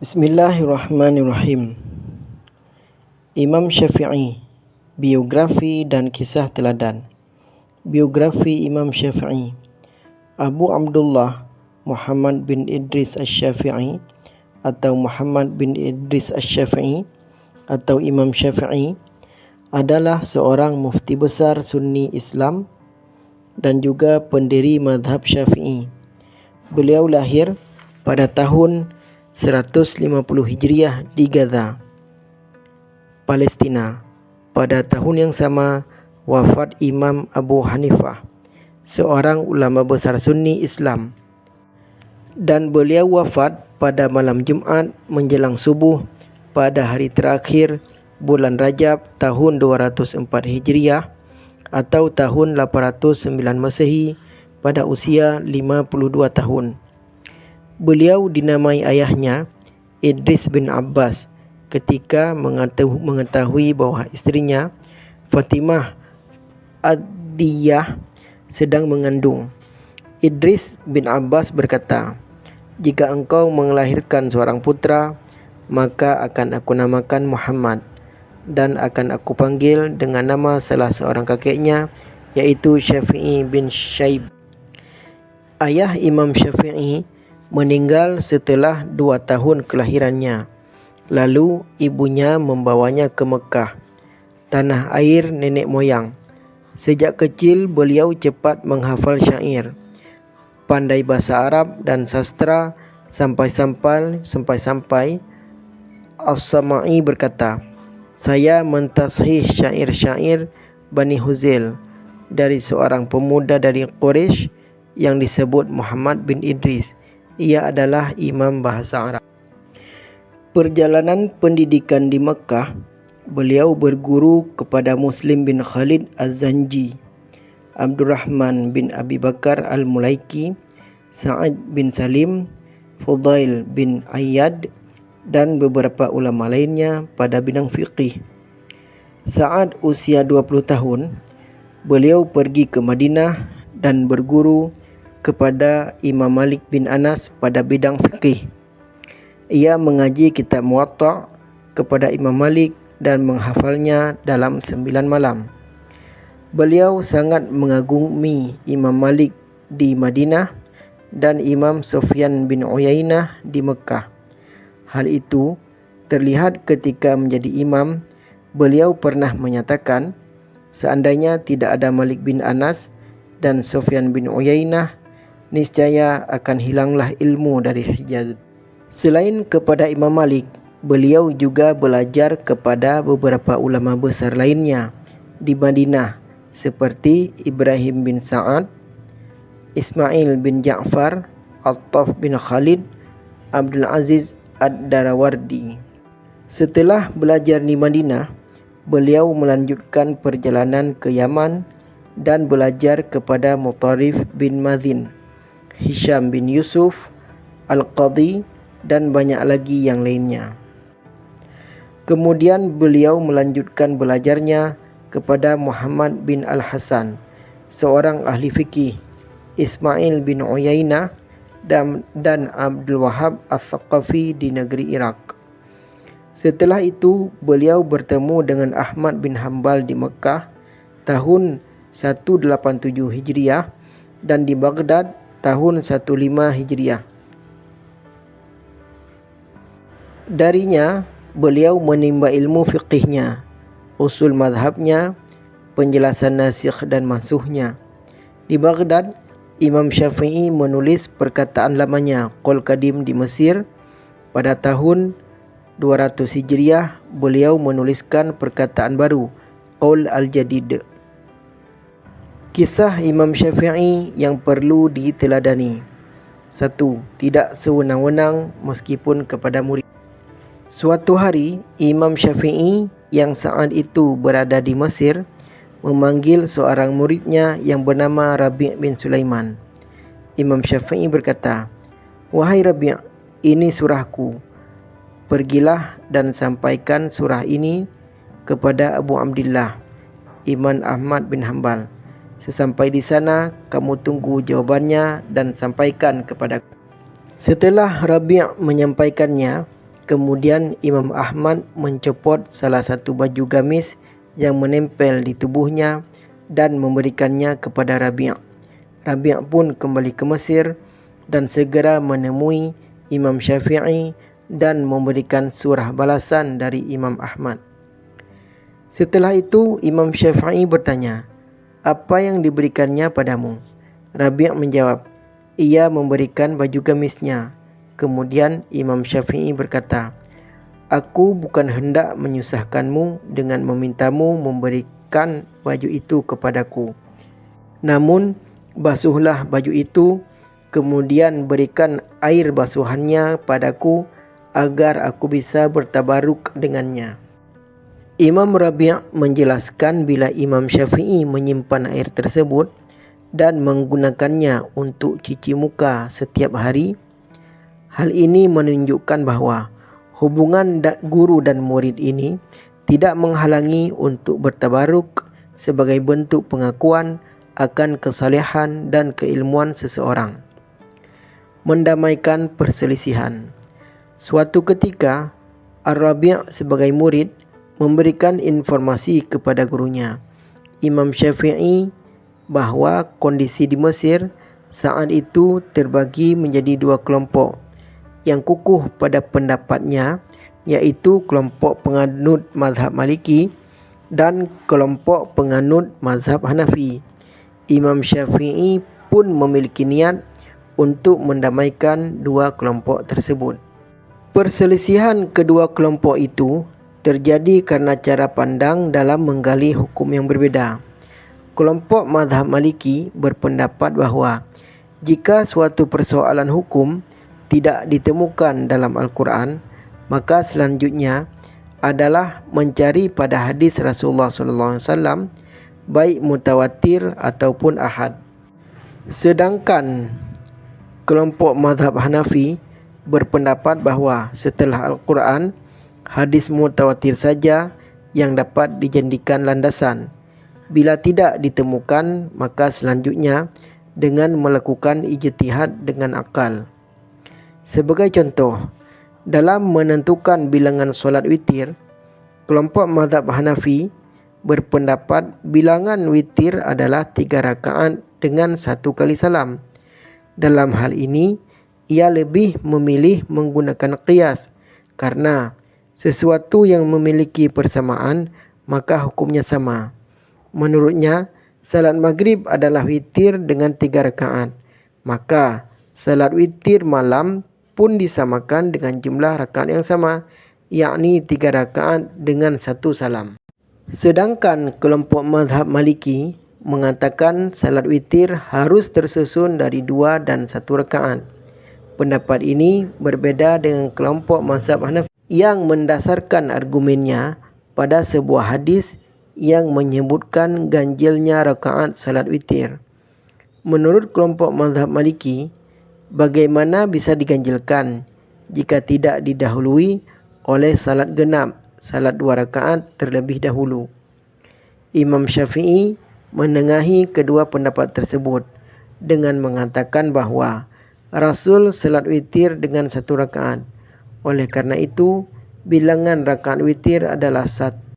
Bismillahirrahmanirrahim. Imam Syafi'i, biografi dan kisah teladan. Biografi Imam Syafi'i. Abu Abdullah Muhammad bin Idris Asy-Syafi'i atau Muhammad bin Idris Asy-Syafi'i atau Imam Syafi'i adalah seorang mufti besar Sunni Islam dan juga pendiri mazhab Syafi'i. Beliau lahir pada tahun 150 Hijriah di Gaza, Palestina. Pada tahun yang sama wafat Imam Abu Hanifah, seorang ulama besar Sunni Islam, dan beliau wafat pada malam Jumat menjelang subuh pada hari terakhir bulan Rajab tahun 204 Hijriah atau tahun 809 Masehi pada usia 52 tahun. Beliau dinamai ayahnya Idris bin Abbas ketika mengetahui bahawa istrinya Fatimah Ad-Diyah sedang mengandung. Idris bin Abbas berkata, "Jika engkau melahirkan seorang putra, maka akan aku namakan Muhammad dan akan aku panggil dengan nama salah seorang kakeknya, yaitu Syafi'i bin Syaib." Ayah Imam Syafi'i meninggal setelah 2 tahun kelahirannya. Lalu ibunya membawanya ke Mekah, tanah air nenek moyang. Sejak kecil beliau cepat menghafal syair, pandai bahasa Arab dan sastra sampai-sampai As-Sama'i berkata, "Saya mentashih syair-syair Bani Huzail dari seorang pemuda dari Quraisy yang disebut Muhammad bin Idris. Ia adalah imam bahasa Arab." Perjalanan pendidikan di Mekah, beliau berguru kepada Muslim bin Khalid Az-Zanji, Abdurrahman bin Abi Bakar Al-Mulaiki, Sa'id bin Salim, Fudail bin Ayyad, dan beberapa ulama lainnya pada bidang fiqih. Saat usia 20 tahun, beliau pergi ke Madinah dan berguru kepada Imam Malik bin Anas pada bidang fikih. Ia mengaji kitab Muwatta kepada Imam Malik dan menghafalnya dalam 9 malam. Beliau sangat mengagumi Imam Malik di Madinah dan Imam Sufyan bin Uyainah di Mekah. Hal itu terlihat ketika menjadi imam. Beliau pernah menyatakan, seandainya tidak ada Malik bin Anas dan Sufyan bin Uyainah, niscaya akan hilanglah ilmu dari Hijaz. Selain kepada Imam Malik, beliau juga belajar kepada beberapa ulama besar lainnya di Madinah seperti Ibrahim bin Sa'ad, Ismail bin Ja'far, Attaf bin Khalid, Abdul Aziz Ad-Darawardi. Setelah belajar di Madinah, beliau melanjutkan perjalanan ke Yaman dan belajar kepada Mutarif bin Mazin, Hisham bin Yusuf, Al-Qadhi, dan banyak lagi yang lainnya. Kemudian beliau melanjutkan belajarnya kepada Muhammad bin Al-Hasan, seorang ahli fikih, Ismail bin Uyainah, dan Abdul Wahab As-Saqafi di negeri Iraq. Setelah itu beliau bertemu dengan Ahmad bin Hanbal di Mekah tahun 187 Hijriah dan di Baghdad tahun 15 Hijriah. Darinya beliau menimba ilmu fiqihnya, usul mazhabnya, penjelasan nasikh dan mansuhnya. Di Baghdad, Imam Syafi'i menulis perkataan lamanya Qaul Qadim di Mesir. Pada tahun 200 Hijriah, beliau menuliskan perkataan baru Qaul Al-Jadid. Kisah Imam Syafi'i yang perlu diteladani. 1. Tidak sewenang-wenang meskipun kepada murid. Suatu hari, Imam Syafi'i yang saat itu berada di Mesir memanggil seorang muridnya yang bernama Rabi' bin Sulaiman. Imam Syafi'i berkata, "Wahai Rabi', ini surahku. Pergilah dan sampaikan surah ini kepada Abu Abdillah, Imam Ahmad bin Hanbal. Sesampai di sana, kamu tunggu jawabannya dan sampaikan kepada." Setelah Rabi' menyampaikannya, Kemudian Imam Ahmad mencopot salah satu baju gamis yang menempel di tubuhnya dan memberikannya kepada Rabi'. Rabi' pun kembali ke Mesir dan segera menemui Imam Syafi'i dan memberikan surah balasan dari Imam Ahmad. Setelah itu Imam Syafi'i bertanya, "Apa yang diberikannya padamu?" Rabi' menjawab, "Ia memberikan baju gamisnya." Kemudian Imam Syafi'i berkata, "Aku bukan hendak menyusahkanmu dengan memintamu memberikan baju itu kepadaku. Namun, basuhlah baju itu, kemudian berikan air basuhannya padaku agar aku bisa bertabaruk dengannya." Imam Rabi' menjelaskan bila Imam Syafi'i menyimpan air tersebut dan menggunakannya untuk cuci muka setiap hari, hal ini menunjukkan bahawa hubungan guru dan murid ini tidak menghalangi untuk bertabaruk sebagai bentuk pengakuan akan kesalehan dan keilmuan seseorang. Mendamaikan perselisihan. Suatu ketika, Ar-Rabi' sebagai murid memberikan informasi kepada gurunya, Imam Syafi'i, bahawa kondisi di Mesir saat itu terbagi menjadi dua kelompok yang kukuh pada pendapatnya, iaitu kelompok penganut mazhab Maliki dan kelompok penganut mazhab Hanafi. Imam Syafi'i pun memiliki niat untuk mendamaikan dua kelompok tersebut. Perselisihan kedua kelompok itu terjadi karena cara pandang dalam menggali hukum yang berbeda. Kelompok mazhab Maliki berpendapat bahawa jika suatu persoalan hukum tidak ditemukan dalam Al-Quran, maka selanjutnya adalah mencari pada hadis Rasulullah SAW, baik mutawatir ataupun ahad. Sedangkan kelompok mazhab Hanafi berpendapat bahawa setelah Al-Quran, hadis mutawatir saja yang dapat dijadikan landasan. Bila tidak ditemukan, maka selanjutnya dengan melakukan ijtihad dengan akal. Sebagai contoh, dalam menentukan bilangan solat witir, kelompok mazhab Hanafi berpendapat bilangan witir adalah 3 rakaat dengan 1 kali salam. Dalam hal ini, ia lebih memilih menggunakan qiyas karena sesuatu yang memiliki persamaan maka hukumnya sama. Menurutnya, salat maghrib adalah witir dengan 3 rakaat, maka salat witir malam pun disamakan dengan jumlah rakaat yang sama, yakni 3 rakaat dengan 1 salam. Sedangkan kelompok mazhab Maliki mengatakan salat witir harus tersusun dari 2 dan 1 rakaat. Pendapat ini berbeda dengan kelompok mazhab Hanafi yang mendasarkan argumennya pada sebuah hadis yang menyebutkan ganjilnya rakaat salat witir. Menurut kelompok mazhab Maliki, bagaimana bisa diganjilkan jika tidak didahului oleh salat genap, salat 2 rakaat terlebih dahulu? Imam Syafi'i menengahi kedua pendapat tersebut dengan mengatakan bahawa Rasul salat witir dengan 1 rakaat. Oleh karena itu, bilangan rakaat witir adalah 1.